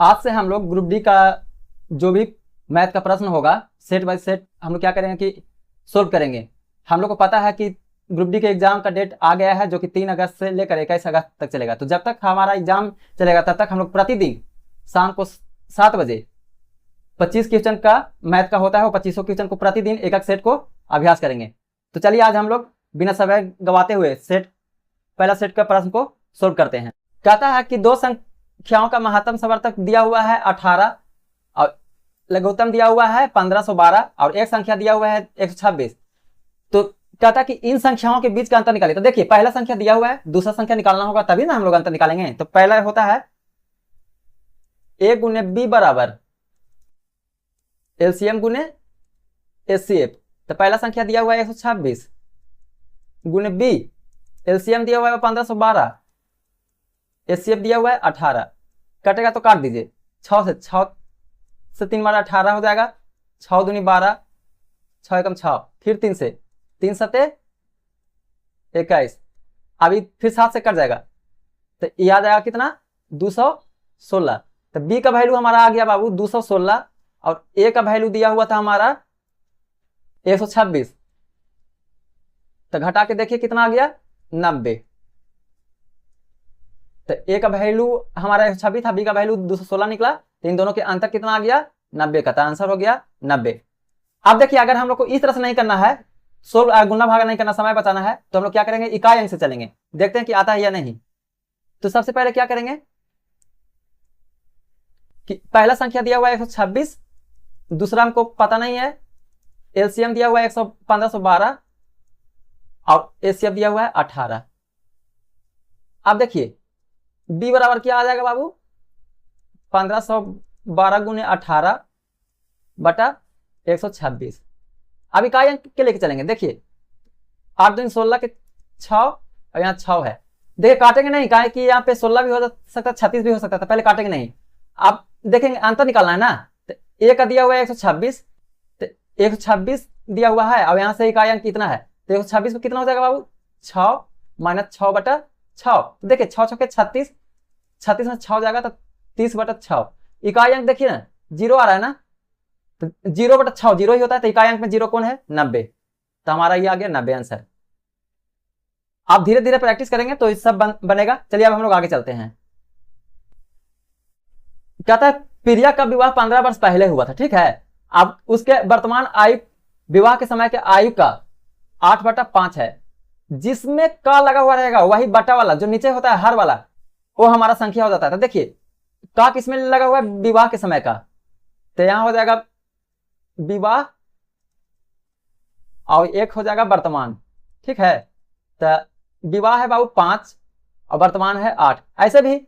आज से हम लोग ग्रुप डी का जो भी मैथ का प्रश्न होगा सेट बाय सेट हम लोग क्या करेंगे कि सोल्व करेंगे। हम लोग को पता है कि ग्रुप डी के एग्जाम का डेट आ गया है जो कि 3 अगस्त से लेकर 21 अगस्त तक चलेगा। तो जब तक हमारा एग्जाम चलेगा तब तक हम लोग प्रतिदिन शाम को 7 बजे 25 क्वेश्चन का मैथ का होता है, वो 25 क्वेश्चन को प्रतिदिन एक एक सेट को अभ्यास करेंगे। तो चलिए आज हम लोग बिना समय गवाते हुए पहला सेट का प्रश्न को सोल्व करते हैं। कहता है कि दो संख्याओं का महत्तम समवर्तक दिया हुआ है 18 और लघुत्तम दिया हुआ है 1512 और एक संख्या दिया हुआ है 126। तो कहता है कि इन संख्याओं के बीच का अंतर निकालिए। तो देखिए पहला संख्या दिया हुआ है, दूसरा संख्या निकालना होगा तभी ना हम लोग अंतर निकालेंगे। तो पहला होता है a गुने b बराबर एलसीएम गुने एचसीएफ। तो पहला संख्या दिया हुआ है 126 गुने b एलसीएम दिया हुआ है 1512, एचसीएफ दिया हुआ है 18। कटेगा तो काट दीजिए। 6 से 3 बार 18 हो जाएगा, 6 दूनी 12, 6 एकम 6, फिर 3 से 3 सते 21, अभी फिर 7 से कट जाएगा तो ये आ जाएगा कितना 216। तो बी का वैल्यू हमारा आ गया बाबू 216 और ए का वैल्यू दिया हुआ था हमारा 126। तो घटा के देखिए कितना आ गया 90। तो ए का वैल्यू हमारा 126 था, बी का वैल्यू 216 निकला। तो इन दोनों के अंतर कितना आ गया 90 का। तो आंसर हो गया 90। अब देखिए अगर हम लोग को इस तरह से नहीं करना है, गुना भागा नहीं करना, समय बचाना है, तो हम लोग क्या करेंगे इकाई अंक से चलेंगे। देखते हैं कि आता है या नहीं। तो सबसे पहले क्या करेंगे कि पहला संख्या दिया हुआ है 126, दूसरा हमको पता नहीं है, एलसीएम दिया हुआ है 1512 और एचसीएफ दिया हुआ है 18। अब देखिए b बराबर क्या आ जाएगा बाबू 1512 गुने 18 बटा 126। अब इकाई अंक के लेके चलेंगे। देखिए 8 दूनी 16 के 6 और यहाँ 6 है। देखिए काटेंगे नहीं, कहा कि यहाँ पे 16 भी हो सकता है 36 भी हो सकता है, तो पहले काटेंगे नहीं। अब देखेंगे अंतर निकालना है ना। तो ए का दिया हुआ है 126, तो 126 दिया हुआ है और यहाँ से इकाई अंक कितना है, तो 126 को कितना हो जाएगा बाबू 6 माइनस 6 बटा 6। तो देखिए 6 6 के 36, 36 में 6 हो जाएगा तो 30 बटा 6। इकाई अंक देखिए ना 0 आ रहा है ना, तो 0 बटा 6 0 ही होता है। तो इकाई अंक में 0 कौन है 90। तो हमारा ये आ गया 90 आंसर। आप धीरे धीरे प्रैक्टिस करेंगे तो इस सब बनेगा। चलिए अब हम लोग आगे चलते हैं। कहता है प्रिया का विवाह 15 वर्ष पहले हुआ था, ठीक है। अब उसके वर्तमान आयु विवाह के समय के आयु का 8/5 है, जिसमें का लगा हुआ रहेगा वही बटा वाला जो नीचे होता है हर वाला, वो हमारा संख्या हो जाता है। तो देखिए का किसमें लगा हुआ है विवाह के समय का, तो यहां हो जाएगा विवाह और एक हो जाएगा वर्तमान, ठीक है। तो विवाह है बाबू 5 और वर्तमान है 8। ऐसे भी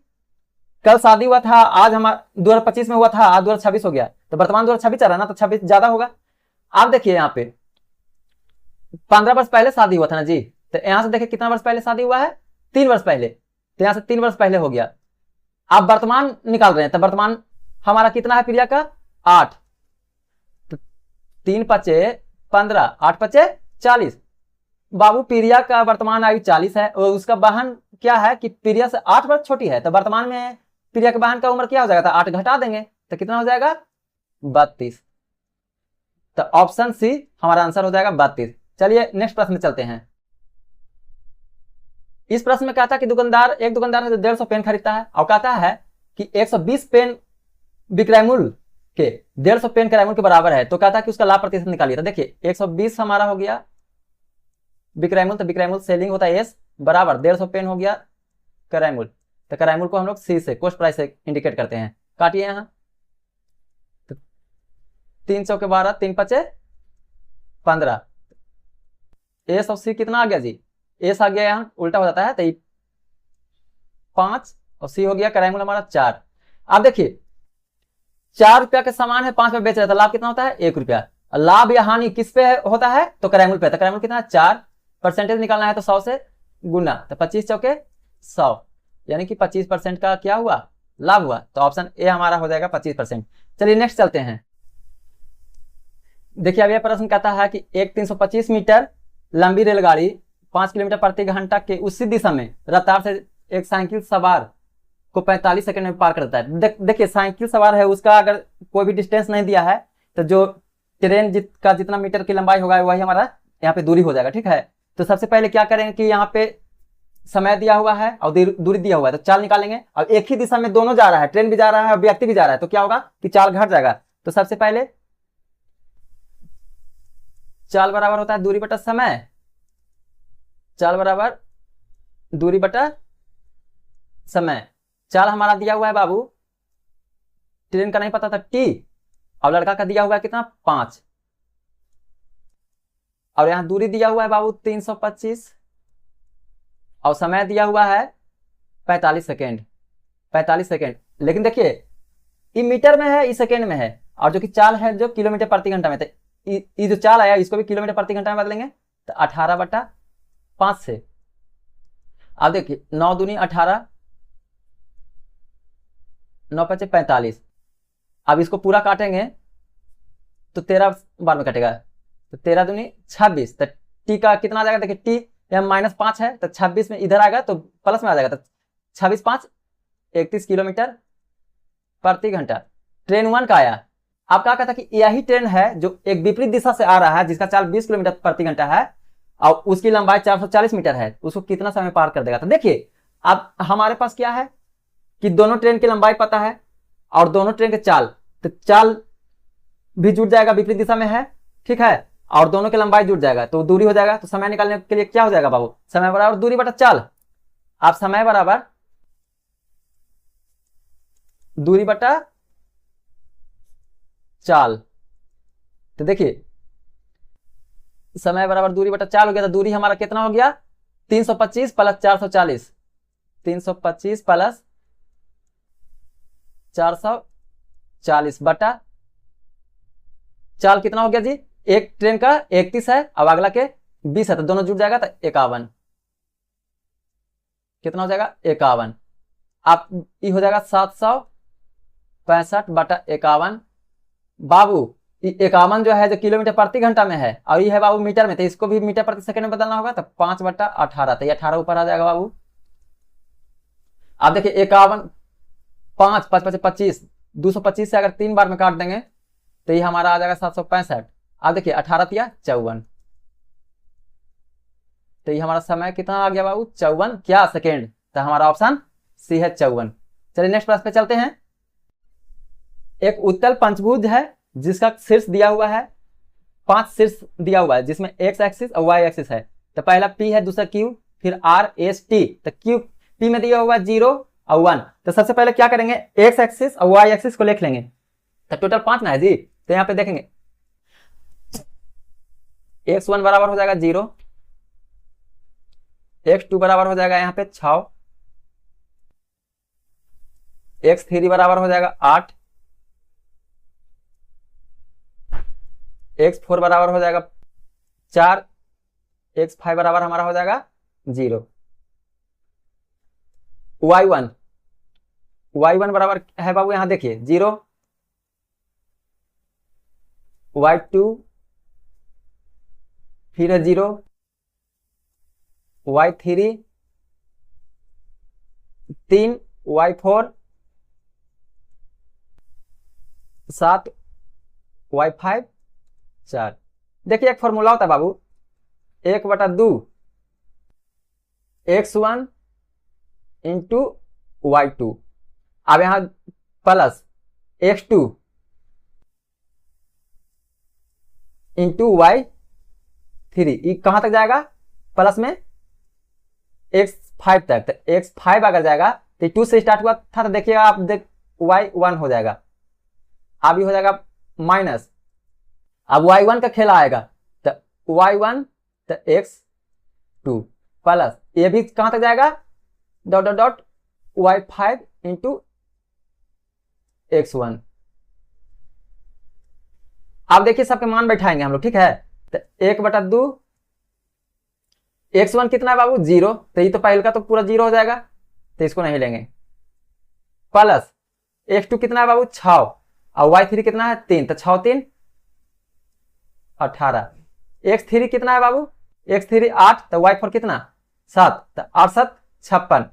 कल शादी हुआ था, आज हमारा 2025 में हुआ था, आज 2026 हो गया, तो वर्तमान 2026 चल रहा ना, तो 26 ज्यादा होगा। आप देखिए यहाँ पे 15 वर्ष पहले शादी हुआ था ना जी, तो यहां से देखिए कितना वर्ष पहले शादी हुआ है 3 वर्ष पहले, तो यहां से 3 वर्ष पहले हो गया। आप वर्तमान निकाल रहे हैं, तो वर्तमान हमारा कितना है प्रिया का 8, तो 3 पचे 15, 8 पचे 40। बाबू प्रिया का वर्तमान आयु 40 है और उसका बहन क्या है कि प्रिया से 8 वर्ष छोटी है, तो वर्तमान में प्रिया के बहन का उम्र क्या हो जाएगा, तो 8 घटा देंगे तो कितना हो जाएगा 32। तो ऑप्शन सी हमारा आंसर हो जाएगा 32। चलिए नेक्स्ट प्रश्न में चलते हैं। इस प्रश्न में कहता है कि एक दुकानदार है जो 150 पेन खरीदता है और कहता है कि 120 पेन विक्रय मूल्य के 150 पेन क्रय मूल्य के बराबर है, तो कहता है कि उसका लाभ प्रतिशत निकालिए। तो देखिए 120 हमारा हो गया विक्रय मूल्य, तो विक्रय मूल्य सेलिंग होता है एस बराबर 150 पेन हो गया क्रय मूल्य। तो क्रय मूल्य को हम लोग सी से कॉस्ट प्राइस से इंडिकेट करते हैं। काटिए यहाँ, तो 3 चौके 12, 3 पचे 15, एस और सी कितना आ गया जी, एस आ गया यहाँ उल्टा हो जाता है, तो 5 और सी हो गया क्रय मूल्य हमारा 4। अब देखिए 4 रुपया के सामान है 5 में बेच रहे थे, लाभ कितना होता है 1 रुपया। लाभ या हानि किस पे होता है, तो क्रय मूल्य पे। तो क्रय मूल्य कितना है 4, परसेंटेज निकालना है तो 100 से गुना, तो 25 चौके 100, यानी कि 25% का क्या हुआ लाभ हुआ। तो ऑप्शन ए हमारा हो जाएगा 25%। चलिए नेक्स्ट चलते हैं। देखिए अब यह प्रश्न कहता है कि एक 325 मीटर लंबी रेलगाड़ी 5 किलोमीटर प्रति घंटा के उसी दिशा में रफ्तार से एक साइकिल सवार को 45 सेकंड में पार कर देता है। देखिए साइकिल सवार है, उसका अगर कोई भी डिस्टेंस नहीं दिया है तो जो ट्रेन का जितना मीटर की लंबाई होगा वही हमारा यहाँ पे दूरी हो जाएगा, ठीक है। तो सबसे पहले क्या करेंगे कि यहाँ पे समय दिया हुआ है और दूरी दिया हुआ है, तो चाल निकालेंगे। और एक ही दिशा में दोनों जा रहा है, ट्रेन भी जा रहा है और व्यक्ति भी जा रहा है, तो क्या होगा कि चाल घट जाएगा। तो सबसे पहले चाल बराबर होता है दूरी बटा समय, चाल बराबर दूरी बटा समय। चाल हमारा दिया हुआ है बाबू, ट्रेन का नहीं पता था टी, और लड़का का दिया हुआ है कितना 5, और यहां दूरी दिया हुआ है बाबू 325, और समय दिया हुआ है 45 सेकेंड, 45 सेकेंड। लेकिन देखिए ये मीटर में है, इस सेकेंड में है, और जो कि चाल है जो किलोमीटर प्रति घंटा में। तो ये जो चाल आया इसको भी किलोमीटर प्रति घंटा में बदलेंगे, तो 18/5 से। अब देखिए 9 दूनी 18, 9 5 45। अब इसको पूरा काटेंगे तो 13 बार में कटेगा, तो 13 दूनी 26। तो टी का कितना आ जाएगा, देखिए टी यहाँ -5 है, तो 26 में इधर आएगा तो प्लस में आ जाएगा, तो 26 5 31 किलोमीटर प्रति घंटा। ट्रेन 1 का आया। आप क्या कहता कि यही ट्रेन है जो एक विपरीत दिशा से आ रहा है, जिसका चाल 20 किलोमीटर प्रति घंटा है और उसकी लंबाई 440 मीटर है, उसको कितना समय पार कर देगा। तो देखिए अब हमारे पास क्या है कि दोनों ट्रेन की लंबाई पता है और दोनों ट्रेन के चाल, तो चाल भी जुड़ जाएगा, विपरीत दिशा में है, ठीक है, और दोनों की लंबाई जुड़ जाएगा तो दूरी हो जाएगा। तो समय निकालने के लिए क्या हो जाएगा बाबू, समय बराबर दूरी बटा चाल। आप समय बराबर दूरी बटा चाल, तो देखिए समय बराबर दूरी बटा चाल हो गया, तो दूरी हमारा कितना हो गया 325 प्लस 440, 325 प्लस 440 बटा चाल कितना हो गया जी, एक ट्रेन का 31 है अब अगला के 20 है, तो दोनों जुड़ जाएगा तो 51। कितना हो जाएगा 51। आप ये हो जाएगा 765 बटा 51। बाबू 51 जो है जो किलोमीटर प्रति घंटा में है और ये है बाबू मीटर में, तो इसको भी मीटर प्रति सेकंड में बदलना होगा, तो 5/18, तो ये 18 ऊपर आ जाएगा बाबू। आप देखिए 51 5 5 5 25, 225 से अगर 3 बार में काट देंगे तो ये हमारा आ जाएगा 765। आप देखिए 18 तिया 54, तो ये हमारा समय कितना आ गया बाबू 54 क्या सेकेंड, तो हमारा ऑप्शन सी है 54। चलिए नेक्स्ट प्रश्न पे चलते हैं। एक उत्तल पंचभुज है जिसका शीर्ष दिया हुआ है, 5 शीर्ष दिया हुआ है जिसमें एक्स एक्सिस और वाई एक्सिस है। तो पहला पी है, दूसरा क्यू, फिर आर एस टी। तो क्यू पी में दिया हुआ 0 और 1। तो सबसे पहले क्या करेंगे एक्स एक्सिस और वाई एक्सिस को लिख लेंगे, तो टोटल 5 ना है जी। तो यहाँ पे देखेंगे x1 बराबर हो जाएगा 0, x2 बराबर हो जाएगा यहाँ पे 6, x3 बराबर हो जाएगा 8, x4 बराबर हो जाएगा 4, x5 बराबर हमारा हो जाएगा 0। y1 बराबर है बाबू यहां देखिए 0, y2 फिर है 0, y3 3, y4 7, y5 4। देखिए एक फॉर्मूला होता है बाबू 1/2 x1 इंटू y2, अब यहां प्लस x2 इंटू y3, ये कहां तक जाएगा प्लस में x5 तक। तो x5 अगर जाएगा तो 2 से स्टार्ट हुआ था, तो देखिएगा आप y1 हो जाएगा, अब ये हो जाएगा माइनस। अब y1 का खेला आएगा तो y1 तो x2 प्लस ये भी कहां तक जाएगा dot dot dot y5 into x1। अब देखिए सबके मान बैठाएंगे हम लोग, ठीक है। तो 1/2 x1 कितना है बाबू 0, तो ये तो पहले का तो पूरा 0 हो जाएगा, तो इसको नहीं लेंगे। प्लस x2 कितना है बाबू 6 और y3 कितना है 3, तो 6 3 18। x3 कितना है बाबू x3 8, तो y4 कितना 7, तो 8 7 56।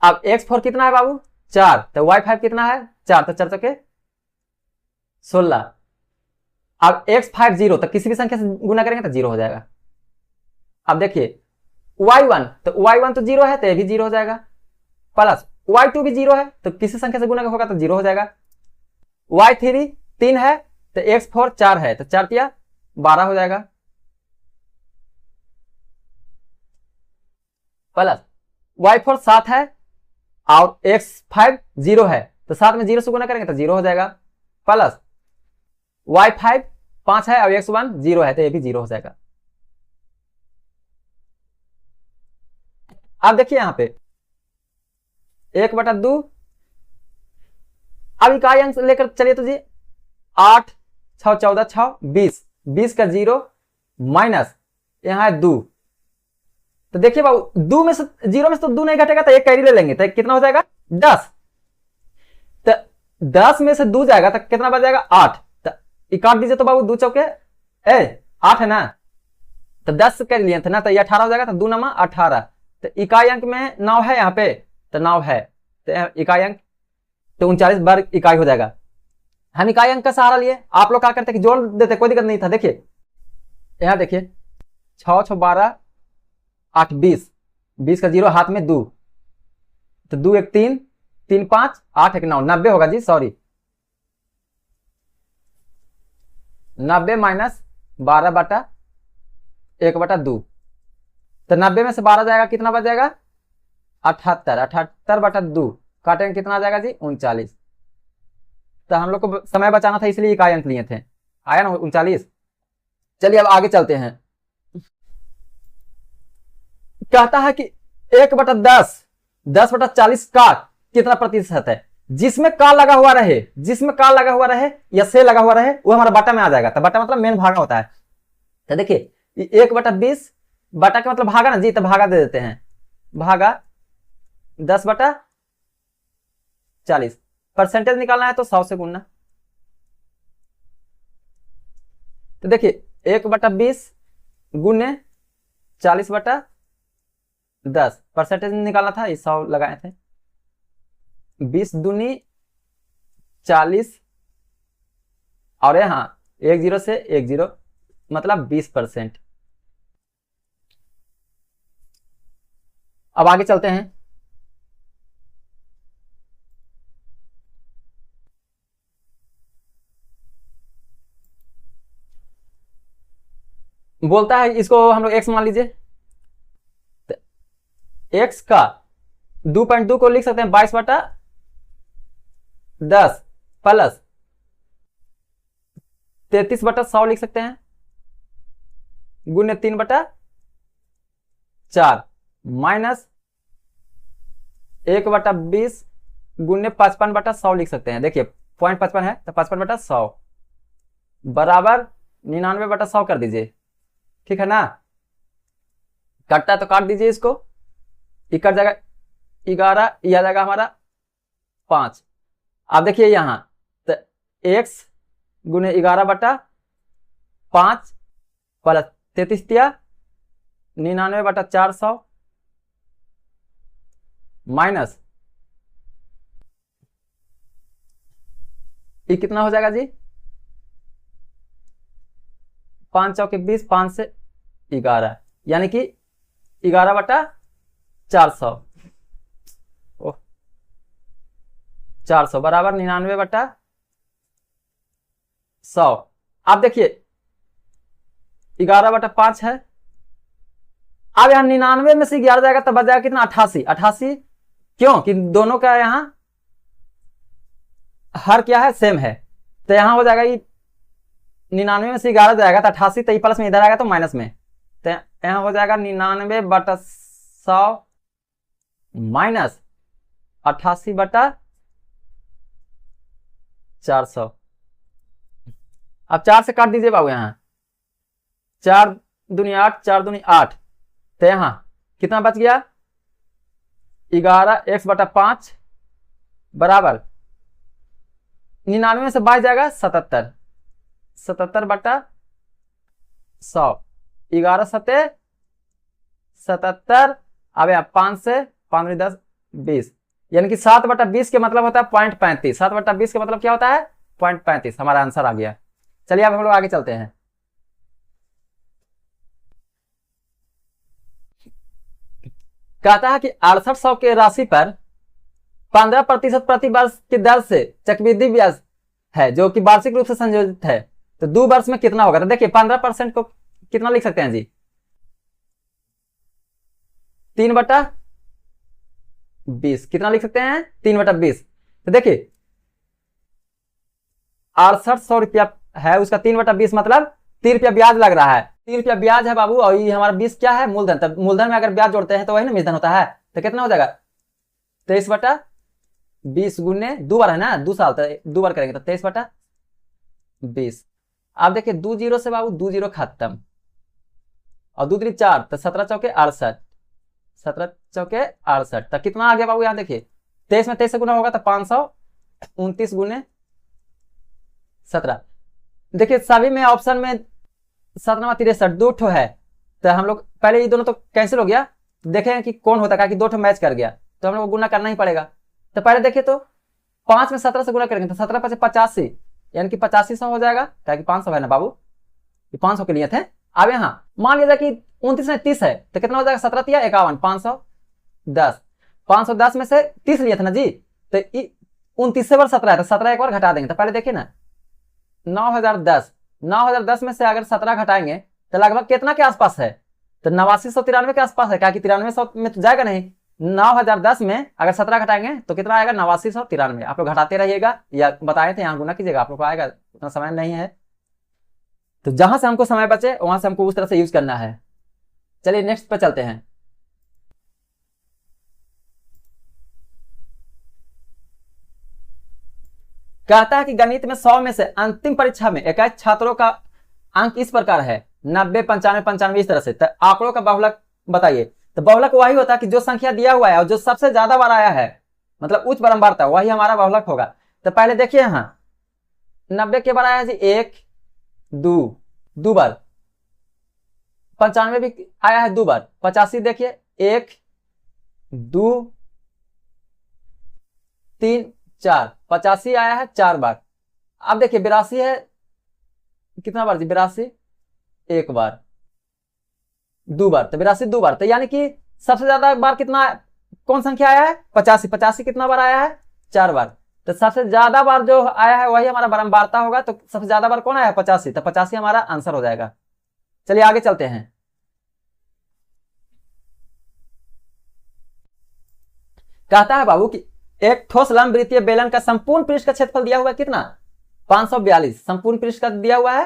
अब x4 कितना है बाबू 4, तो y5 कितना है 4, तो 4 चौके 16। अब x5 0, तो किसी भी संख्या से गुना करेंगे तो 0 हो जाएगा। अब देखिए y1, तो y1 तो 0 है तो ये भी 0 हो जाएगा, प्लस y2 भी 0 है तो किसी संख्या से गुना होगा तो 0 हो जाएगा। y3 3 है तो x4 4 है तो 4 तिया 12 हो जाएगा, प्लस y4 7 है और x5 0 है तो 7 में 0 से गुना करेंगे तो 0 हो जाएगा, प्लस y5 5 है और x1 0 है तो ये भी 0 हो जाएगा। अब देखिए यहां पे 1/2, अब इकाई अंक लेकर चलिए तो जी 8 6 14 6 20, 20 का 0 माइनस यहां है 2, तो देखिए बाबू 2 में से 0 में से तो 2 नहीं घटेगा तो एक कैरी ले लेंगे तो कितना हो जाएगा 10, तो 10 में से 2 जाएगा तो कितना बच जाएगा 8, तो काट दीजिए तो बाबू 2 चौके 8 है ना, तो 10 कर लिए थे ना तो ये 18 हो जाएगा, तो 2 नमा 18, तो इकाई अंक में 9 है यहाँ पे तो 9 है, तो इकाई अंक तो 39 बार इकाई हो जाएगा। हम इकाई अंक का सहारा लिए, आप लोग क्या करते कि जोड़ देते, कोई दिक्कत नहीं था। देखिए यहाँ देखिए 6 6 12 8 20, 20 का 0 हाथ में 2, तो 2 1 3 3 5 8 1 9, 90 होगा जी, सॉरी 90 माइनस 12/1/2, तो 90 में से 12 जाएगा कितना बच जाएगा 78, 78/2 काटेंगे कितना आ जाएगा जी 39, तो हम लोग को समय बचाना था इसलिए इकाई अंक लिए थे, आया ना 39। चलिए अब आगे चलते हैं, कहता है कि 1/10 10/40 का कितना प्रतिशत है, जिसमें का लगा हुआ रहे, जिसमें का लगा हुआ रहे या से लगा हुआ रहे वो हमारा बटा में आ जाएगा, तो बटा मतलब मेन भागा होता है। तो देखिए 1/20 बटा का मतलब भागा ना जी, तो भागा दे देते हैं, भागा 10/40, परसेंटेज निकालना है तो 100 से गुणना, तो देखिए 1/20 गुने 40/10, परसेंटेज निकालना था 100 लगाए थे, 20 दूनी 40 और यहां 1 0 से 1 0 मतलब 20%। अब आगे चलते हैं, बोलता है इसको हम लोग x मान लीजिए, तो x का 2.2 को लिख सकते हैं 22/10 प्लस 33/100 लिख सकते हैं गुने 3/4 माइनस 1/20 गुने 55/100 लिख सकते हैं। देखिए 0.55 है तो 55/100 बराबर 99/100 कर दीजिए, ठीक है ना, कटता तो काट दीजिए इसको, कट जाएगा 11, यह आ जाएगा हमारा 5। अब देखिए यहां तो x गुने 11/5 प्लस 33 99/400 माइनस ये कितना हो जाएगा जी 5 चौके 20, 5 से 11 यानी कि 11/400 400 बराबर 99/100। अब देखिए 11/5 है, अब यहां 99 में से 11 जाएगा तब बच जाएगा कितना 88, 88 क्यों कि दोनों का यहां हर क्या है सेम है, तो यहां हो जाएगा 99 में से 11 जाएगा तो 88, तो प्लस में इधर आएगा तो माइनस में, तो यहां हो जाएगा 99/100 माइनस 88/400। अब 4 से काट दीजिए बाबू, यहां 4 दूनी 8 4 दूनी 8, तो यहां कितना बच गया 11x/5 बराबर 99 में से 22 जाएगा 77, 77/100, 11 7 77। अब यहाँ 5 से 5 10 20, यानी कि 7/20 के मतलब होता है 0.35। 7/20 के मतलब क्या होता है? 0.35। हमारा आंसर आ गया। चलिए अब हम लोग आगे चलते हैं। कहता है कि 6800 के राशि पर 15% प्रति वर्ष की दर से चक्रवृद्धि ब्याज है जो कि वार्षिक रूप से संयोजित है, तो 2 वर्ष में कितना होगा? तो देखिए 15% को कितना लिख सकते हैं जी? 3/20। कितना लिख सकते हैं? 3/20। तो देखिए 6800 रुपया है, उसका 3/20 मतलब 3 रुपया ब्याज लग रहा है। 3 रुपया ब्याज है बाबू, और ये हमारा 20 क्या है? मूलधन। तब मूलधन में अगर ब्याज जोड़ते हैं तो वही ना मूलधन होता है। तो कितना हो जाएगा? 23/20 गुने 2 बार है ना, 2 साल, तो 2 बार करेंगे तो 23/20। आप देखिए 2 जीरो से बाबू 2 जीरो खत्म, और 2 3 4, तो 17 चौके 68, 17 चौके 68। तो कितना आ गया बाबू? यहाँ देखिए 23 में 23 से गुना होगा तो 529 गुने 17। देखिए सभी में ऑप्शन में 17 दो ठो है, तो हम लोग पहले ये दोनों तो कैंसिल हो गया, देखें कि कौन होता है, कि 2 ठो मैच कर गया तो हम लोग गुना करना ही पड़ेगा। तो पहले देखिए तो 5 में 17 से गुना करेंगे तो 17 5 85, यानी कि 8500 हो जाएगा, क्या कि 500 है ना बाबू, ये 500 के लिए थे। अब यहाँ मान लीजिए कि 29 में 30 है तो कितना हो जाएगा? 17 तिया 51, 510। 510 में से 30 लिए थे ना जी, तो 29 से बार 17 है तो 17 एक बार घटा देंगे। तो पहले देखिए ना 9010, 9010 में से अगर 17 घटाएंगे तो लगभग कितना के आसपास है? तो 8993 के आसपास है, क्या कि 9300 में तो जाएगा नहीं। 9010 में अगर 17 घटाएंगे तो कितना आएगा? 8993। आप लोग घटाते रहिएगा या बताए थे यहाँ गुना कीजिएगा, आप लोग को आएगा, उतना समय नहीं है। तो जहां से हमको समय बचे वहां से हमको उस तरह से यूज करना है। चलिए नेक्स्ट पे चलते हैं। कहता है कि गणित में 100 में से अंतिम परीक्षा में 21 छात्रों का अंक इस प्रकार है, 90 95 95 इस तरह से। तो आंकड़ों का बहुलक बताइए। तो बहुलक वही होता है कि जो संख्या दिया हुआ है और जो सबसे ज्यादा बार आया है, मतलब उच्च बारंबारता, वही हमारा बहुलक होगा। तो पहले देखिए यहाँ 90 के बार आया जी 1 2 बार, 95 भी आया है 2 बार, 85 देखिए 1 2 3 4, 85 आया है 4 बार। अब देखिए 82 है कितना बार जी? 82 1 बार 2 बार, तो 82 2 बार। तो यानी कि सबसे ज्यादा बार कितना कौन संख्या आया है? 85। 85 कितना बार आया है? 4 बार। तो सबसे ज्यादा बार जो आया है वही हमारा बारंबारता होगा, तो सबसे ज्यादा बार कौन आया है? 85। तो 85 हमारा आंसर हो जाएगा। चलिए आगे चलते हैं। कहता है बाबू कि एक ठोस लंब वृत्तीय बेलन का संपूर्ण पृष्ठ का क्षेत्रफल दिया हुआ है कितना? 542। संपूर्ण पृष्ठ का दिया हुआ है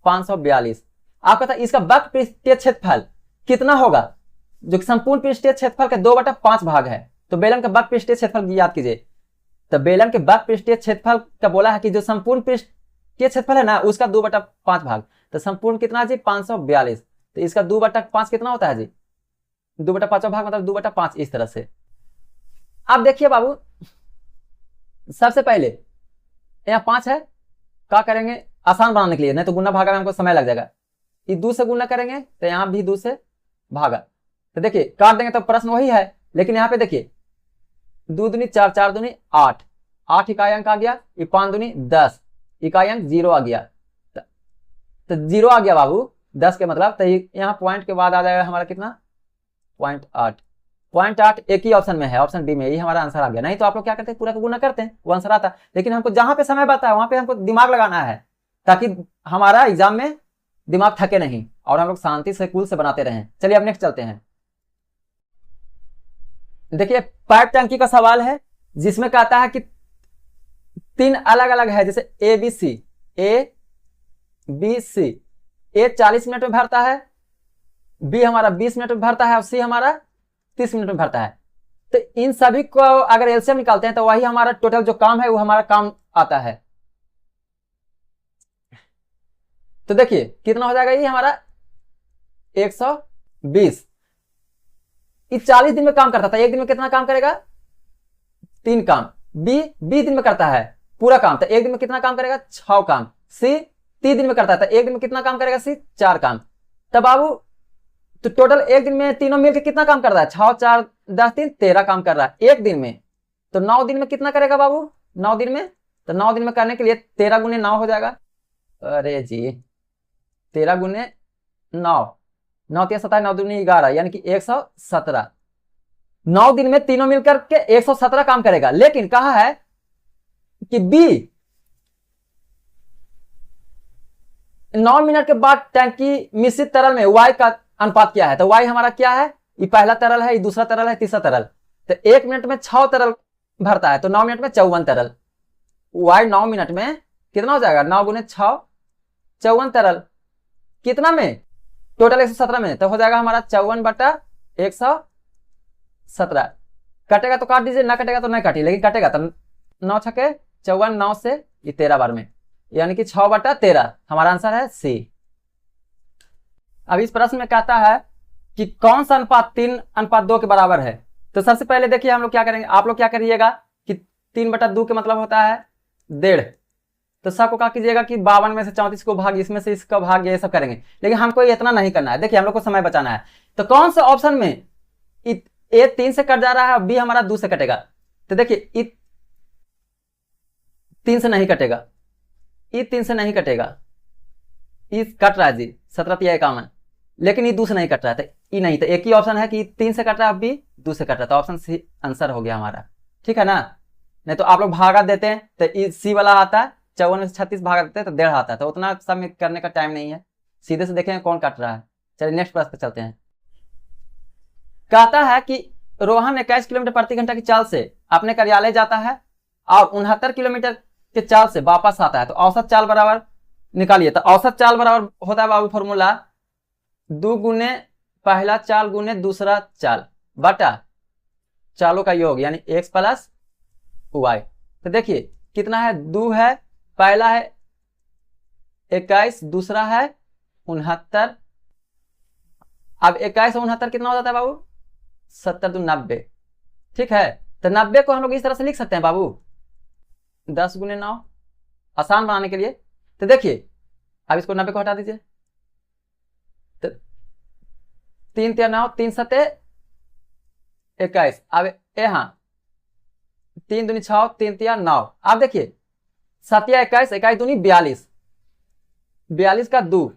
542। आप कहता है इसका वक्र पृष्ठीय क्षेत्रफल कितना होगा? जो संपूर्ण पृष्ठीय क्षेत्रफल का 2/5 भाग है, तो बेलन का वक्र पृष्ठीय क्षेत्रफल याद कीजिए। तो बेलन के वक्र पृष्ठीय क्षेत्रफल का बोला है कि जो संपूर्ण पृष्ठीय क्षेत्रफल है ना उसका 2/5 भाग, तो संपूर्ण कितना जी? 542। तो इसका 2/5 कितना होता है जी? 2/5 भाग मतलब 2/5 इस तरह से। अब देखिए बाबू सबसे पहले यहाँ 5 है, क्या करेंगे? आसान बनाने के लिए, नहीं तो गुना भागा में हमको समय लग जाएगा। ये 2 से गुना करेंगे तो यहाँ भी 2 से भागा, तो देखिए काट देंगे तो प्रश्न वही है, लेकिन यहाँ पे देखिए 2 दूनी 4 4 दूनी 8, 8 इकाई अंक आ गया, ये 5 दूनी 10, इकाई अंक 0 आ गया। तो 0 आ गया बाबू 10 के मतलब, तो यहाँ पॉइंट के बाद आ जाएगा हमारा कितना? 0.8। 0.8 एक ही ऑप्शन में है, ऑप्शन बी में, ये हमारा आंसर आ गया। नहीं तो आप लोग क्या करते हैं? पूरा का गुना करते हैं, वो आंसर आता। लेकिन हमको जहां पे समय बता है वहां पे हमको दिमाग लगाना है, ताकि हमारा एग्जाम में दिमाग थके नहीं और हम लोग शांति से कूल से बनाते रहें। चलिए अब नेक्स्ट चलते हैं। देखिए पाइप टंकी का सवाल है, जिसमें कहता है कि 3 अलग अलग है, जैसे A B C, A 40 minute में भरता है, बी हमारा 20 मिनट में भरता है और सी हमारा 30 मिनट में भरता है। तो इन सभी को अगर एलसीएम निकालते हैं तो वही हमारा टोटल जो काम है वो हमारा काम आता है। तो देखिए कितना हो जाएगा? ये हमारा 120। ये 40 दिन में काम करता था, एक दिन में कितना काम करेगा? 3 काम। बी 20 दिन में करता है पूरा काम, तो एक दिन में कितना काम करेगा? 6 काम। सी 30 दिन में करता था, एक दिन में कितना काम करेगा? सी 4 काम। तब बाबू तो टोटल एक दिन में तीनों मिलकर कितना काम करता है? 6 4 10 दिन 13 काम कर रहा है एक दिन में, तो 9 दिन में कितना करेगा बाबू? 9 दिन में, तो 9 दिन में करने के लिए 13 गुने 9 हो जाएगा। अरे जी 13 गुने 9, 9 तिया 27, 9 दूनी 11, यानी कि 117। 9 दिन में तीनों मिलकर के 117 काम करेगा। लेकिन कहा है कि बी 9 मिनट के बाद टैंकी मिश्रित तरल में वाई का अनुपात क्या है? तो वाई हमारा क्या है? ये पहला तरल है, ये दूसरा तरल है, तीसरा तरल। तो 1 मिनट में 6 तरल भरता है, तो 9 मिनट में 54 तरल। वाई 9 मिनट में कितना हो जाएगा? 9 गुने 6 54 तरल। कितना में? टोटल 117 में, तो हो जाएगा हमारा 54 बटा 117। कटेगा तो काट दीजिए, ना कटेगा तो नहीं काटिए, लेकिन कटेगा तो 9 छके 54, 9 से ये 13 बार में, यानी कि 6 बटा 13 हमारा आंसर है सी। अब इस प्रश्न में कहता है कि कौन सा अनुपात 3:2 के बराबर है। तो सबसे पहले देखिए हम लोग क्या करेंगे, आप लोग क्या करिएगा कि 3/2 के मतलब होता है 1.5, तो सबको क्या कीजिएगा कि 52 में से 34 को भाग, इसमें से इसका भाग, ये सब करेंगे। लेकिन हमको इतना नहीं करना है, देखिए हम लोग को समय बचाना है। तो कौन से ऑप्शन में ए 3 से कट जा रहा है और बी हमारा 2 से कटेगा? तो देखिए ई 3 से नहीं कटेगा, ई 3 से नहीं कटेगा, ई कट रहा है जी 17 तिया 51, लेकिन ई 2 से नहीं कट रहा है, तो ई नहीं। तो एक ही ऑप्शन है कि 3 से कट रहा है, बी 2 से कट रहा है, तो ऑप्शन सी आंसर हो गया हमारा। ठीक है ना? नहीं तो आप लोग भागा देते हैं तो ई सी वाला आता है, 54 में से 36 भागा देते हैं तो 1.5 आता है, तो उतना सब करने का टाइम नहीं है, सीधे से देखेंगे कौन कट रहा है। चलिए नेक्स्ट प्रश्न पे चलते हैं। कहता है कि रोहन 21 किलोमीटर प्रति घंटा की चाल से अपने कार्यालय जाता है और 69 किलोमीटर के चाल से वापस आता है, तो औसत चाल बराबर निकालिए। तो औसत चाल बराबर होता है बाबू फॉर्मूला 2 गुने पहला चाल गुने दूसरा चाल बटा चालों का योग, यानी x प्लस वाई। तो देखिए कितना है, 2 है, पहला है 21, दूसरा है 69। अब 21 और 69 कितना हो जाता है बाबू? 70 दूनी 90। ठीक है, तो 90 को हम लोग इस तरह से लिख सकते हैं बाबू 10 गुने 9, आसान बनाने के लिए। तो देखिए अब इसको 90 को हटा दीजिए, तो 3 तिया 9, 3 सते 21। अब यहाँ 3 दूनी 6, 3 तिया 9। अब देखिए 7 या 21, 21 दूनी 42, 42 का 2।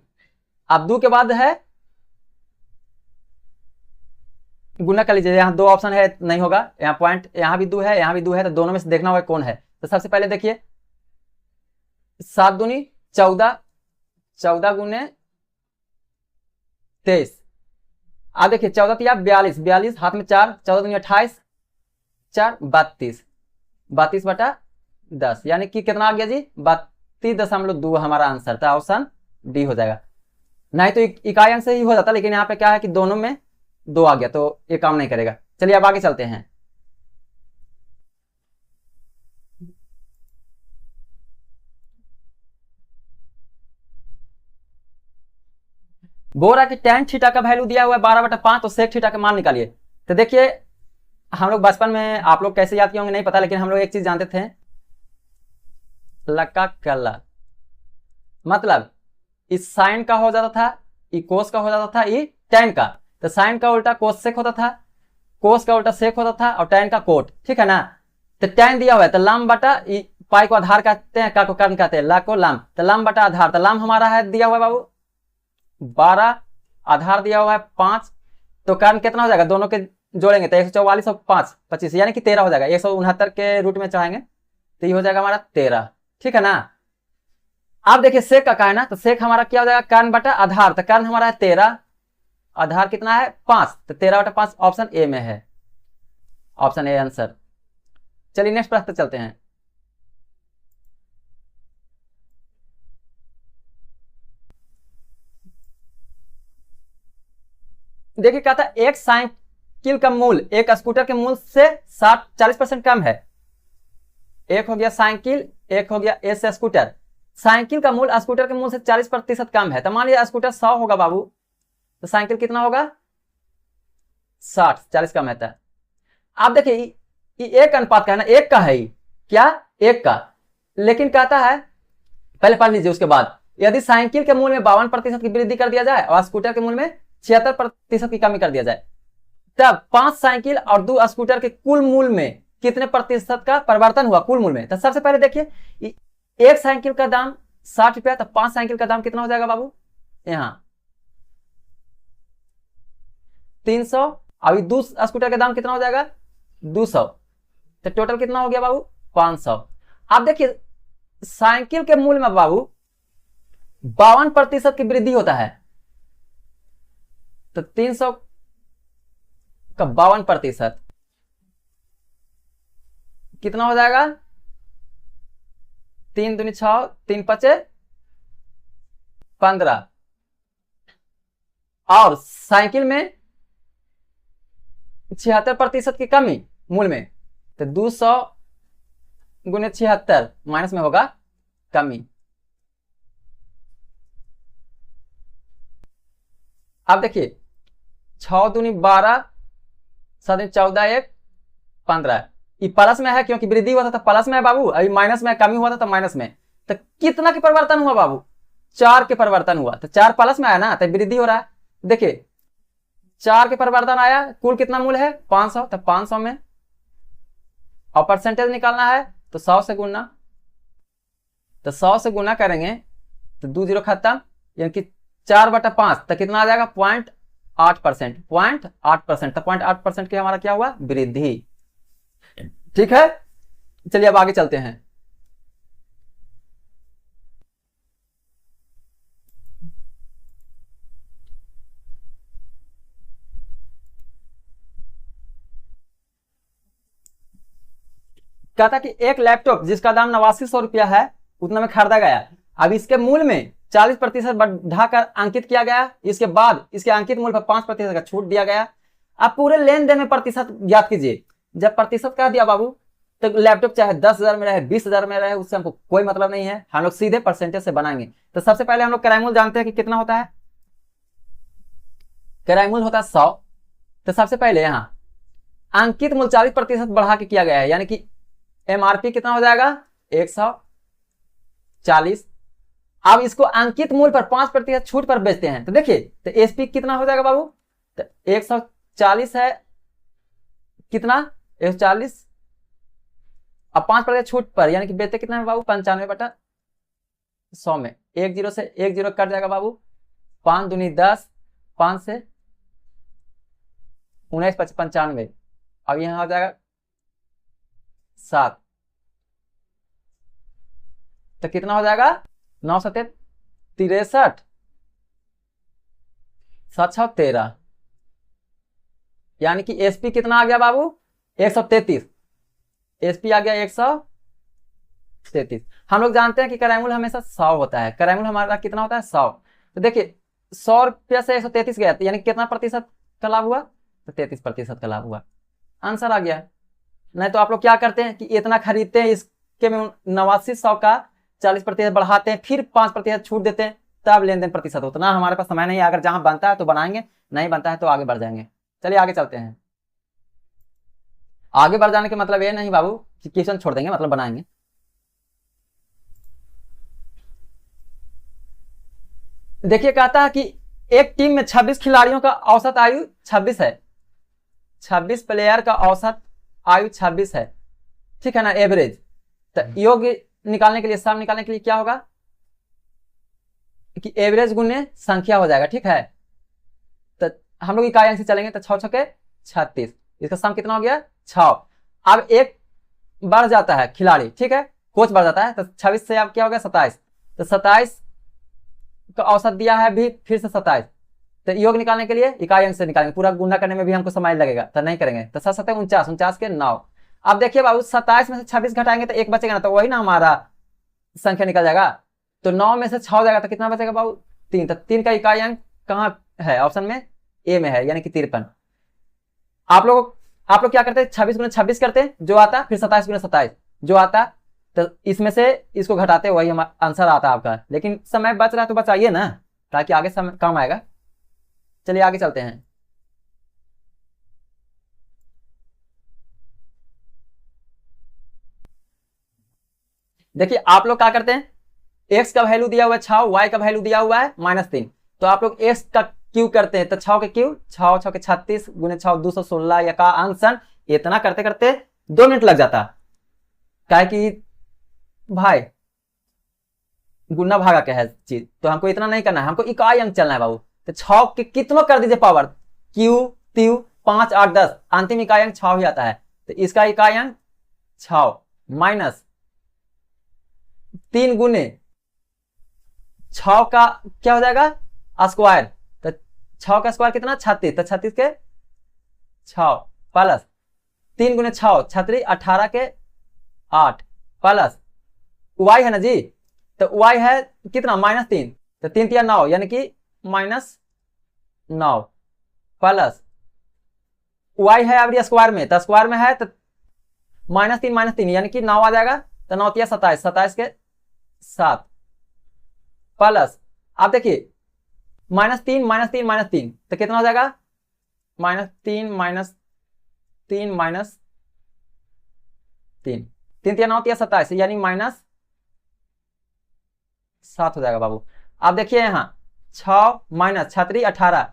अब 2 के बाद है गुना कर लीजिए, यहाँ 2 ऑप्शन है, नहीं होगा, यहाँ पॉइंट, यहाँ भी 2 है, यहाँ भी 2 है, तो दोनों में से देखना होगा कौन है। तो सबसे पहले देखिए 7 दूनी 14, 14 गुने 23। अब देखिए 14 तिया 42, 42 हाथ में 4, 14 दूनी 28, 4 32, 32 बटा 10, यानी कि कितना आ गया जी? 32.2 हमारा आंसर था, ऑप्शन डी हो जाएगा। नहीं तो इकाई अंक से ही हो जाता, लेकिन यहाँ पे क्या है कि दोनों में 2 आ गया, तो ये काम नहीं करेगा। चलिए अब आगे चलते हैं। बोल रहा कि tan थीटा का वैल्यू दिया हुआ है 12/5, तो sec थीटा का मान निकालिए। तो देखिए हम लोग बचपन में, आप लोग कैसे याद किए होंगे नहीं पता, लेकिन हम लोग एक चीज जानते थे, लक्का कल्ला, मतलब इस साइन का हो जाता था, ई कोस का हो जाता था, ई tan का। तो साइन का उल्टा कोस सेक होता था, कोस का उल्टा सेक होता था, और tan का कोट। ठीक है ना? तो tan दिया हुआ है, तो लाम बटा पाई को आधार कहते हैं, का को कर्ण कहते हैं, ला को लाम, तो लाम बटा आधार। तो लाम हमारा है दिया हुआ है बाबू 12, आधार दिया हुआ है 5, तो कर्ण कितना हो जाएगा? दोनों के जोड़ेंगे तो 144 और 5 25, यानी कि 13 हो जाएगा। 169 के रूट में चढ़ाएंगे तो ये हो जाएगा हमारा 13। ठीक है ना? अब देखिए सेक का है ना, तो सेक हमारा क्या हो जाएगा? कर्ण बटा आधार, तो कर्ण हमारा है 13, आधार कितना है 5, तो 13/5 ऑप्शन ए में है, ऑप्शन ए आंसर। चलिए नेक्स्ट प्रश्न पे चलते हैं। देखिए कहता है एक साइकिल का मूल्य एक स्कूटर के मूल्य से 40% कम है। एक हो गया साइकिल, एक हो गया एस स्कूटर। साइकिल का मूल्य स्कूटर के मूल्य से 40% कम है, तो मान लिया स्कूटर 100 होगा बाबू, तो साइकिल कितना होगा? 60, 40 कम है। आप देखिए एक अनुपात का है ना, एक का है, क्या एक का, लेकिन कहता है पहले पढ़ लीजिए उसके बाद, यदि साइकिल के मूल्य में 52% की वृद्धि कर दिया जाए और स्कूटर के मूल्य में 76% की कमी कर दिया जाए, तब 5 साइकिल और 2 स्कूटर के कुल मूल्य में कितने प्रतिशत का परिवर्तन हुआ कुल मूल्य में। तो सबसे पहले देखिए, एक साइकिल का दाम 60 रुपया, तो 5 साइकिल का दाम कितना हो जाएगा बाबू, यहां 300। अभी 2 स्कूटर का दाम कितना हो जाएगा 200, तो टोटल कितना हो गया बाबू 500। अब देखिए साइकिल के मूल्य में बाबू 52% की वृद्धि होता है, तो 300 का 52% कितना हो जाएगा, 3 दूनी 6, 3 पचे 15। और साइकिल में 76% की कमी मूल्य में, तो 200 गुने 76 माइनस में होगा कमी। अब देखिए 6 दूनी 12, 7 14, 1 15, ये प्लस में है क्योंकि वृद्धि हुआ था तो प्लस में है बाबू, अभी माइनस में कमी हुआ था तो माइनस में। तो कितना के परिवर्तन हुआ बाबू, 4 के परिवर्तन हुआ, तो 4 प्लस में आया ना, तो वृद्धि हो रहा है। देखिए 4 के परिवर्तन आया, कुल कितना मूल्य है 500, तो 500 में, और परसेंटेज निकालना है तो 100 से गुना, तो 100 से गुना करेंगे तो 2 0 खत्म, यानी कि 4/5, तो कितना आ जाएगा 0.8%, 0.8%, तो 0.8% की हमारा क्या हुआ वृद्धि। ठीक है, चलिए अब आगे चलते हैं। कहता कि एक लैपटॉप जिसका दाम 8900 रुपया है उतना में खरीदा गया, अब इसके मूल्य में 40% बढ़ाकर अंकित किया गया, इसके बाद इसके अंकित मूल्य पर 5% का छूट दिया गया। अब पूरे लेन देन में प्रतिशत ज्ञात कीजिए। जब प्रतिशत कह दिया बाबू, तो लैपटॉप चाहे 10,000 में रहे 20,000 में रहे, उससे हमको कोई मतलब नहीं है, हम लोग सीधे परसेंटेज से बनाएंगे। तो सबसे पहले हम लोग किराया मूल्य जानते हैं कि कितना होता है, किराया मूल्य होता है 100। तो सबसे पहले यहाँ अंकित मूल्य 40% बढ़ा के किया गया है, यानी कि एमआरपी कितना हो जाएगा 140। अब इसको अंकित मूल्य पर 5% छूट पर बेचते हैं, तो देखिए तो एसपी कितना हो जाएगा बाबू, तो 140 है, कितना 140 अब 5% छूट पर, यानी कि बेचते कितना है बाबू 95/100 में, 1 0 से 1 0 कट जाएगा बाबू, 5 दूनी 10, 5 से 19 5 95, अब यहां हो जाएगा 7, तो कितना हो जाएगा 9 7 63, 7 6 13, यानी कि एसपी कितना आ गया बाबू 133, एसपी आ गया 133। हम लोग जानते हैं कि किराया मूल्य हमेशा 100 होता है, किराया मूल्य हमारा कितना होता है 100। तो देखिए 100 रुपया से 133 गया, यानी कितना प्रतिशत का लाभ हुआ, तो 33% का लाभ हुआ, आंसर आ गया। नहीं तो आप लोग क्या करते हैं कि इतना खरीदते हैं, इसके में 8900 का 40% बढ़ाते हैं, फिर 5% छूट देते हैं, तब लेन देन प्रतिशत होता। ना हमारे पास समय नहीं है, अगर जहां बनता है तो बनाएंगे, नहीं बनता है तो आगे बढ़ जाएंगे। चलिए आगे चलते हैं। आगे बढ़ जाने के मतलब ये नहीं बाबू कि क्वेश्चन छोड़ देंगे, मतलब बनाएंगे। देखिए कहता है कि एक टीम में 26 खिलाड़ियों का औसत आयु 26 है, 26 प्लेयर का औसत आयु 26 है, ठीक है ना, एवरेज। तो योग निकालने के लिए, सम निकालने के लिए क्या होगा कि एवरेज गुने संख्या हो जाएगा, ठीक है। तो हम लोग इकाई अंक से चलेंगे, तो 6 छके 36, इसका सम कितना हो गया 6। अब एक बढ़ जाता है खिलाड़ी, ठीक है, कोच बढ़ जाता है, तो 26 से अब क्या हो गया 27, तो 27 का औसत दिया है भी, फिर से 27। तो योग निकालने के लिए इकाई अंक से निकालेंगे, पूरा गुना करने में भी हमको समय लगेगा, तो नहीं करेंगे। तो 7 7 49, 49 के 9। अब देखिए बाबू 27 में से 26 घटाएंगे तो एक बचेगा ना, तो वही ना हमारा संख्या निकल जाएगा। तो 9 में से 6 हो जाएगा, तो कितना बचेगा बाबू 3। तो 3 का इकाई अंक कहाँ है, ऑप्शन में ए में है, यानी कि 53। आप लोग क्या करते हैं 26 गुना 26 करते हैं जो आता, फिर 27 गुना 27 जो आता, तो इसमें से इसको घटाते, वही हमारा आंसर आता आपका। लेकिन समय बच रहा है तो बचाइए ना, ताकि आगे समय काम आएगा। चलिए आगे चलते हैं। देखिए आप लोग क्या करते हैं, x का वैल्यू दिया हुआ है 6, y का वैल्यू दिया हुआ है -3, तो आप लोग x का क्यू करते हैं तो 6 के क्यू 6 6 के 36 गुने 6 216 या का आंसर इतना करते करते 2 मिनट लग जाता। क्या कि भाई गुना भागा क्या है चीज, तो हमको इतना नहीं करना है, हमको इकाई अंक चलना है बाबू। तो 6 के कितनों कर दीजिए पावर, क्यू त्यू 5 8 10, अंतिम इकाई अंक 6 ही आता है। तो इसका इकाई अंक 6 माइनस 3 गुने 6 का क्या हो जाएगा स्क्वायर, तो 6 का स्क्वायर कितना 36, तो 36 के 6 प्लस 3 गुने 6 36 18 के 8 प्लस y है ना जी, तो y है कितना -3, तो 3 3 9 यानी कि -9 प्लस y है अभी स्क्वायर में, तो स्क्वायर में है तो -3 यानी कि 9 आ जाएगा, तो 9 3 27 27 के 7 प्लस आप देखिए -3 -3 तो कितना हो जाएगा -3 -3 -3 3 3 9 3 27 यानी -7 हो जाएगा बाबू। आप देखिए यहाँ 6 माइनस 36 18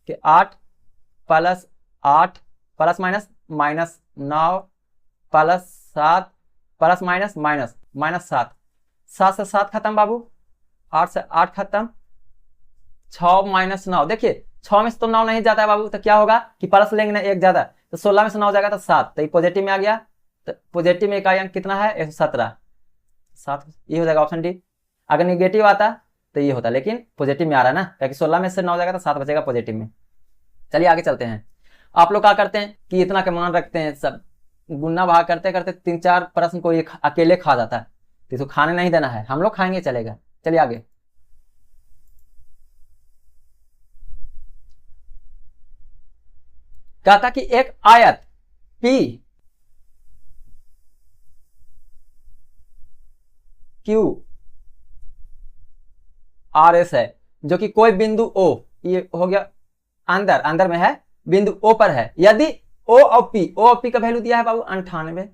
के 8 plus 8 plus minus -9 plus 7 plus minus -7 7 से 7 खत्म बाबू, 8 से 8 खत्म, 6 माइनस 9 देखिए 6 में से तो 9 नहीं जाता है बाबू, तो क्या होगा कि प्लस लेंगे ना एक ज्यादा, तो 16 में से 9 जाएगा तो 7, तो ये पॉजिटिव में आ गया। तो पॉजिटिव में इकाई अंक कितना है 117, 7 ये हो जाएगा ऑप्शन डी। अगर निगेटिव आता तो ये होता, लेकिन पॉजिटिव में आ रहा है ना, क्योंकि 16 में से 9 जाएगा तो 7 बचेगा पॉजिटिव में। चलिए आगे चलते हैं। आप लोग क्या करते हैं कि इतना के मान रखते हैं, सब गुना भाग करते करते 3-4 प्रश्न को ये अकेले खा जाता है, तो इसको खाने नहीं देना है, हम लोग खाएंगे चलेगा। चलिए आगे। कहता कि एक आयत P Q R S है, जो कि कोई बिंदु O, ये हो गया अंदर में है, बिंदु O पर है। यदि O और P का वैल्यू दिया है बाबू 98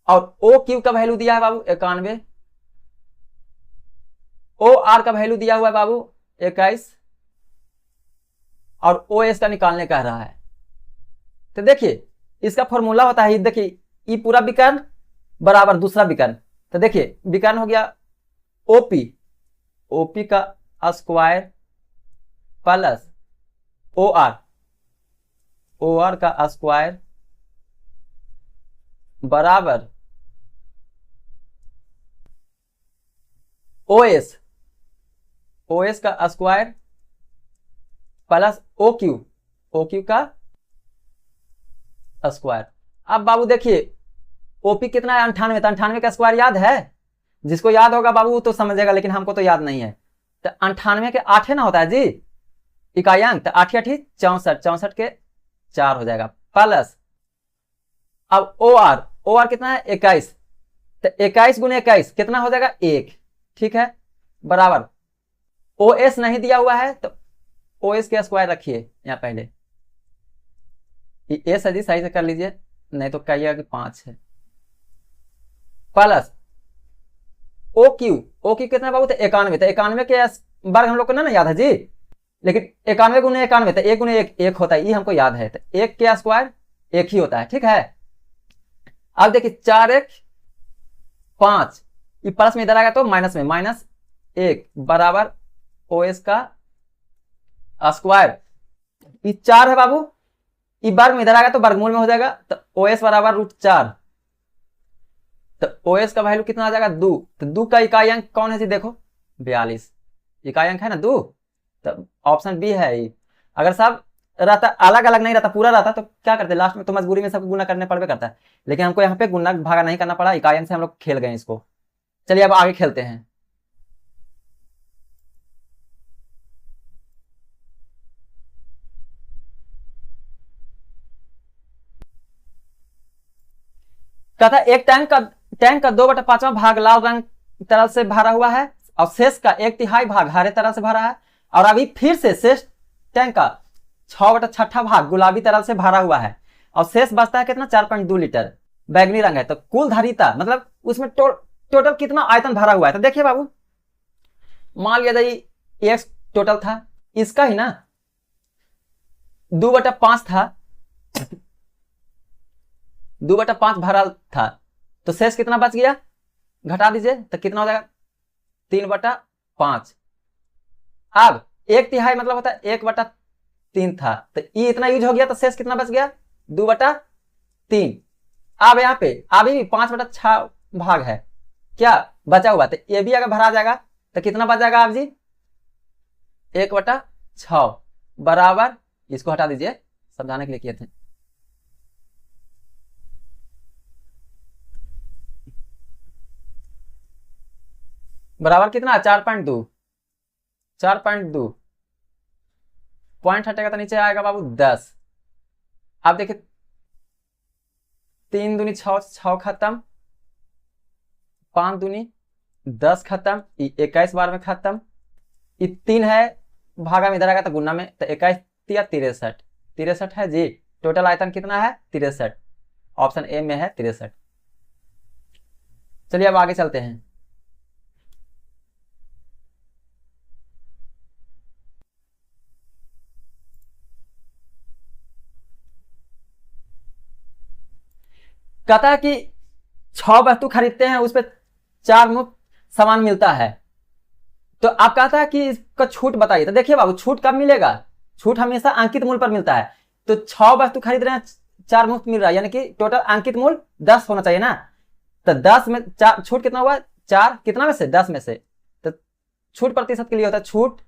और OQ का वैल्यू दिया है बाबू 91, OR का वैल्यू दिया हुआ है बाबू 21 और OS का निकालने कह रहा है। तो देखिए इसका फॉर्मूला होता है, देखिए ये पूरा विकर्ण बराबर दूसरा विकर्ण, तो देखिए विकर्ण हो गया OP का स्क्वायर प्लस OR का स्क्वायर बराबर OS का स्क्वायर प्लस OQ का स्क्वायर। अब बाबू देखिए OP कितना है 98, तो 98 का स्क्वायर याद है, जिसको याद होगा बाबू तो समझेगा, लेकिन हमको तो याद नहीं है। तो 98 के 8 है ना होता है जी इकाई अंक, तो 8 8 64 64 के 4 हो जाएगा प्लस अब OR कितना है 21, तो 21 गुने 21 कितना हो जाएगा 1, ठीक है, बराबर OS नहीं दिया हुआ है तो OS के स्क्वायर रखिए यहाँ पहले, एस है जी सही से कर लीजिए, नहीं तो कहिएगा कि 5 है, प्लस OQ कितना बाबू, तो 91, तो 91 के वर्ग हम लोग को ना याद है जी, लेकिन 91 गुने 91 तो 1 गुने 1 होता है, ये हमको याद है, तो 1 के स्क्वायर 1 ही होता है, ठीक है। अब देखिए 4 1 5, ये प्लस में इधर आएगा तो माइनस में -1 बराबर OS का स्क्वायर, ये 4 है बाबू, ये वर्ग में इधर आएगा तो वर्गमूल में हो जाएगा, तो OS बराबर √4, तो OS का वैल्यू कितना आ जाएगा 2, तो 2 का इकाई अंक कौन है जी, देखो 42 इकाई अंक है ना 2, तो ऑप्शन बी है ये। अगर सब रहता अलग अलग नहीं रहता पूरा रहता तो क्या करते लास्ट में, तो मजबूरी में सब गुना करने पड़वे करता है, लेकिन हमको यहाँ पे गुना भागा नहीं करना पड़ा, इकाई अंक से हम लोग खेल गए इसको। चलिए अब आगे खेलते हैं। कहता एक टैंक का 2/5 भाग लाल रंग तरल से भरा हुआ है और शेष का 1/3 भाग हरे तरल से भरा है, और अभी फिर से शेष टैंक का 6/6 भाग गुलाबी तरल से भरा हुआ है और शेष बचता है कितना 4.2 लीटर बैगनी रंग है, तो कुल धारिता मतलब उसमें टोटल कितना आयतन भरा हुआ है। तो देखिए बाबू मान लिया जाए एक्स टोटल था, इसका ही ना 2/5 था, 2/5 भरा था, तो शेष कितना बच गया, घटा दीजिए तो कितना हो जाएगा 3/5। अब 1/3 मतलब होता है 1/3 था, तो ये इतना यूज हो गया तो शेष कितना बच गया 2/3। अब यहाँ पे अभी भी 5/6 भाग है क्या बचा हुआ, तो ये भी अगर भरा जाएगा तो कितना बच जाएगा आप जी 1/6 बराबर, इसको हटा दीजिए समझाने के लिए किए थे, बराबर कितना 4.2, 4.2 पॉइंट हटेगा तो नीचे आएगा बाबू 10। अब देखिए 3 दूनी 6, 6 खत्म, 5 दूनी 10 खत्म, 21 बार में खत्म, ये 3 है भागा में इधर आएगा तो गुना में, तो 21 या 63, 63 है जी। टोटल आयतन कितना है 63, ऑप्शन ए में है 63। चलिए अब आगे चलते हैं। कहता है कि 6 वस्तु खरीदते हैं उस पर 4 मुफ्त सामान मिलता है, तो आप कहता है कि इसका छूट बताइए। तो देखिए बाबू छूट कब मिलेगा, छूट हमेशा अंकित मूल्य पर मिलता है, तो 6 वस्तु खरीद रहे हैं 4 मुफ्त मिल रहा है, यानी कि टोटल अंकित मूल्य 10 होना चाहिए ना, तो 10 में 4 छूट कितना हुआ 4, कितना में से 10 में से, तो छूट प्रतिशत के लिए होता है छूट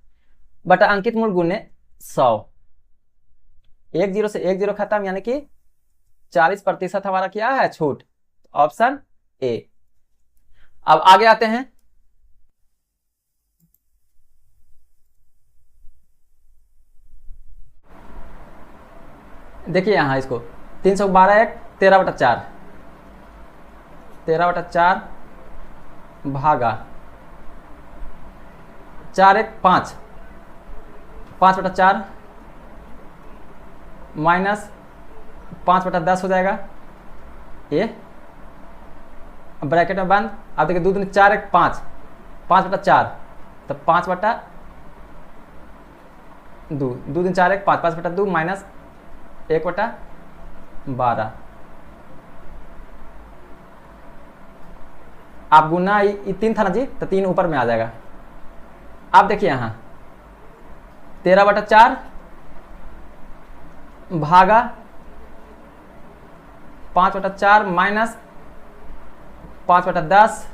बटा अंकित मूल्य गुने 100, 1 0 से 1 0 खत्म, यानी कि 40% हमारा क्या है छूट, ऑप्शन ए। अब आगे आते हैं, देखिए यहां इसको 312 1 13/4, 13/4 भागा 4 1 5, 5/4 माइनस 5/10 हो जाएगा, ये ब्रैकेट में बंद। अब देखिए 2 दूनी 4 1 5, 5/4, तो 5/2, 2 दूनी 4 1 5, 5/2 माइनस 1/12। आप गुना ये 3 था ना जी, तो 3 ऊपर में आ जाएगा। आप देखिए यहां 13/4 भागा 5/4 माइनस 5/10।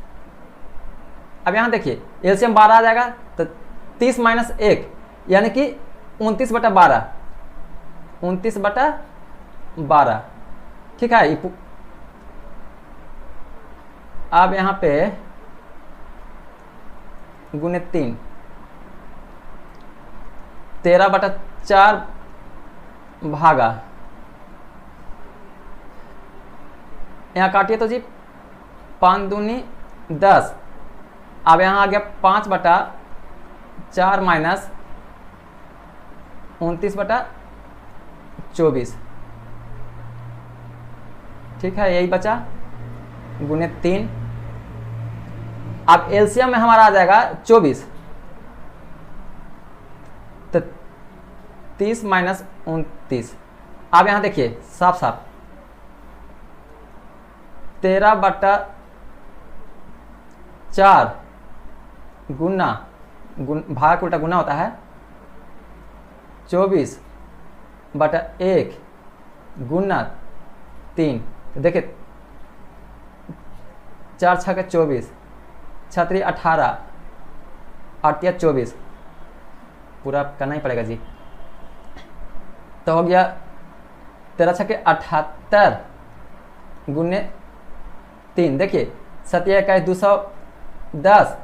अब यहां देखिए एलसीएम 12 आ जाएगा, तो 30 माइनस 1 यानी कि 29/12, 29/12, ठीक है। अब यहां पे गुने 3, 13/4 भागा, यहाँ काटिए तो जी 5 दूनी 10, अब यहाँ आ गया 5/4 माइनस 29/24, ठीक है, यही बचा गुने 3। अब एलसीएम में हमारा आ जाएगा 24, तो 30 माइनस 29। अब यहाँ देखिए साफ साफ 13/4 गुना भाग उल्टा गुना होता है 24/1 गुना 3, तो देखिए 4 6 24, 6 18, 8 24, पूरा करना ही पड़ेगा जी, तो हो गया 13 6 78 गुने 3, देखिए 7 21 210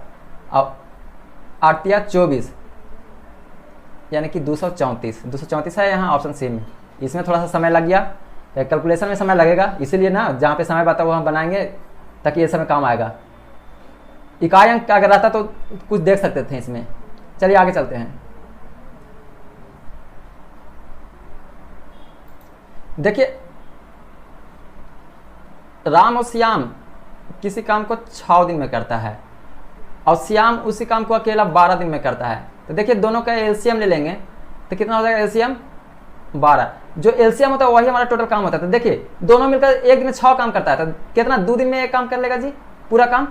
और 8 24 यानी कि 234 है यहाँ ऑप्शन सी में। इसमें थोड़ा सा समय लग गया, कैलकुलेशन में समय लगेगा, इसीलिए ना जहाँ पे समय बता वो हम बनाएंगे ताकि ये समय काम आएगा। इकाई अंक अगर रहता तो कुछ देख सकते थे इसमें। चलिए आगे चलते हैं। देखिए राम और श्याम किसी काम को 6 दिन में करता है और श्याम उसी काम को अकेला 12 दिन में करता है, तो देखिए दोनों का एलसीएम ले लेंगे तो कितना हो जाएगा एलसीएम 12। जो एलसीएम होता है वही हमारा टोटल काम होता है। तो देखिए दोनों मिलकर एक दिन में 6 काम करता है, तो कितना 2 दिन में एक काम कर लेगा जी पूरा काम,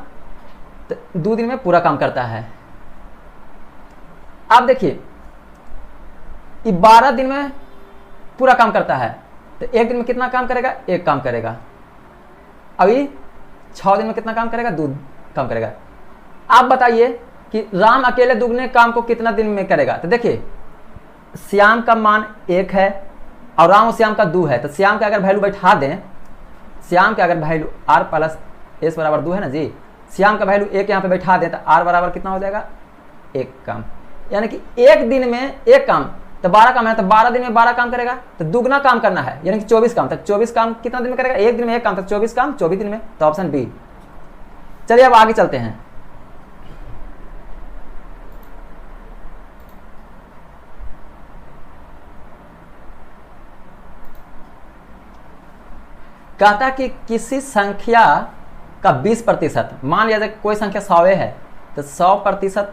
तो 2 दिन में पूरा काम करता है। आप देखिए 12 दिन में पूरा काम करता है, तो एक दिन में कितना काम करेगा, एक काम करेगा। अभी 6 दिन में कितना काम करेगा, 2 काम करेगा। आप बताइए कि राम अकेले दुगने काम को कितना दिन में करेगा। तो देखिए श्याम का मान 1 है और राम और श्याम का 2 है, तो श्याम का अगर वैल्यू बैठा दें, श्याम का अगर वैल्यू r प्लस एस बराबर 2 है ना जी, श्याम का वैल्यू 1 यहाँ पे बैठा दें तो r बराबर कितना हो जाएगा, 1 काम। यानी कि एक दिन में एक काम, तो 12 काम है, तो 12 दिन में 12 काम करेगा, तो दुगना काम करना है यानी कि 24 काम। तो 24 काम कितना दिन में करेगा, एक दिन में एक काम, तो 24 काम 24 दिन में, तो ऑप्शन बी। चलिए अब आगे चलते हैं। कहता कि किसी संख्या का 20%, मान लिया जाए कोई संख्या 100 है, तो 100%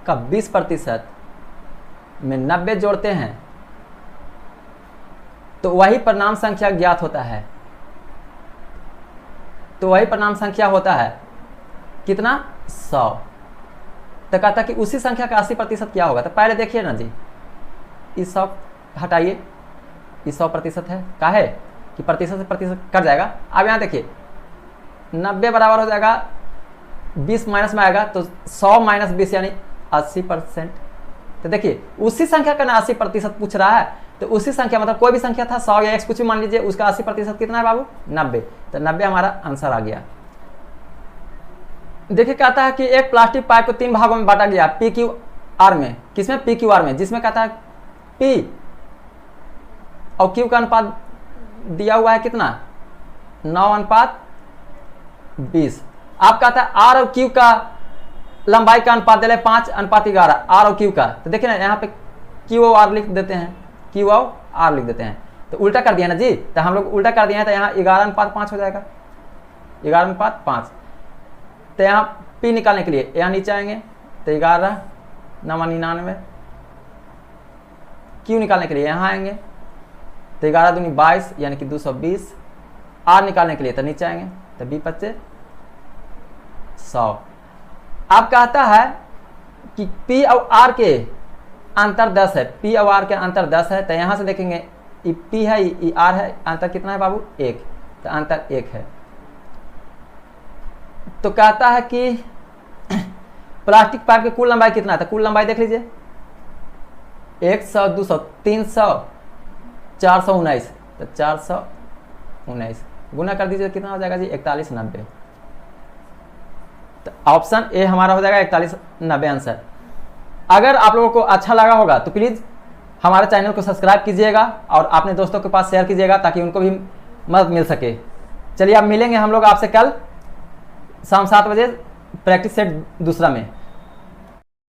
का 20% में 90 जोड़ते हैं तो वही परिणाम संख्या ज्ञात होता है। तो वही परिणाम संख्या होता है कितना, 100। तो कहता कि उसी संख्या का 80% क्या होगा। तो पहले देखिए ना जी, इस 100 हटाइए, इस 100% है, का है कि प्रतिशत से प्रतिशत कट जाएगा। अब यहाँ देखिए 90 बराबर हो जाएगा 20 माइनस में आएगा, तो 100 माइनस 20 यानी 80%। तो देखिए उसी संख्या का ना 80% पूछ रहा है, तो उसी संख्या मतलब कोई भी संख्या था 100 या x कुछ भी मान लीजिए, उसका 80% कितना है बाबू, 90। तो 90 हमारा आंसर आ गया। देखिए कहता है कि एक प्लास्टिक पाइप को 3 भागों में बांटा गया PQR में, किसमें, PQR में, जिसमें कहता है P और Q का अनुपात दिया हुआ है कितना, 9:20। आप कहता है R और Q का लंबाई का अनुपात दे 5:11 R और Q का। तो देखिए ना यहाँ पे Q और R लिख देते हैं, Q और R लिख देते हैं, तो उल्टा कर दिया ना जी। तो हम लोग उल्टा कर दिए हैं, तो यहाँ 11:5 हो जाएगा, 11:5। तो यहाँ P निकालने के लिए यहाँ नीचे आएंगे, तो 11 9 99। Q निकालने के लिए यहाँ आएंगे, तो 11 दूनी 22 यानी कि 220। R निकालने के लिए तो नीचे आएंगे, तो 20 × 100। अब कहता है कि P और R के अंतर 10 है, P और R के अंतर 10 है। तो यहाँ से देखेंगे ये P है ये R है, अंतर कितना है बाबू, 1। तो अंतर 1 है। तो कहता है कि प्लास्टिक पाइप की कुल लंबाई कितना है। तो कुल लंबाई देख लीजिए, 100 200 300 419। तो 419 गुना कर दीजिए, कितना हो जाएगा जी, 4190। तो ऑप्शन ए हमारा हो जाएगा 4190 आंसर। अगर आप लोगों को अच्छा लगा होगा तो प्लीज़ हमारे चैनल को सब्सक्राइब कीजिएगा और अपने दोस्तों के पास शेयर कीजिएगा ताकि उनको भी मदद मिल सके। चलिए अब मिलेंगे हम लोग आपसे कल शाम 7 बजे प्रैक्टिस सेट दूसरा में।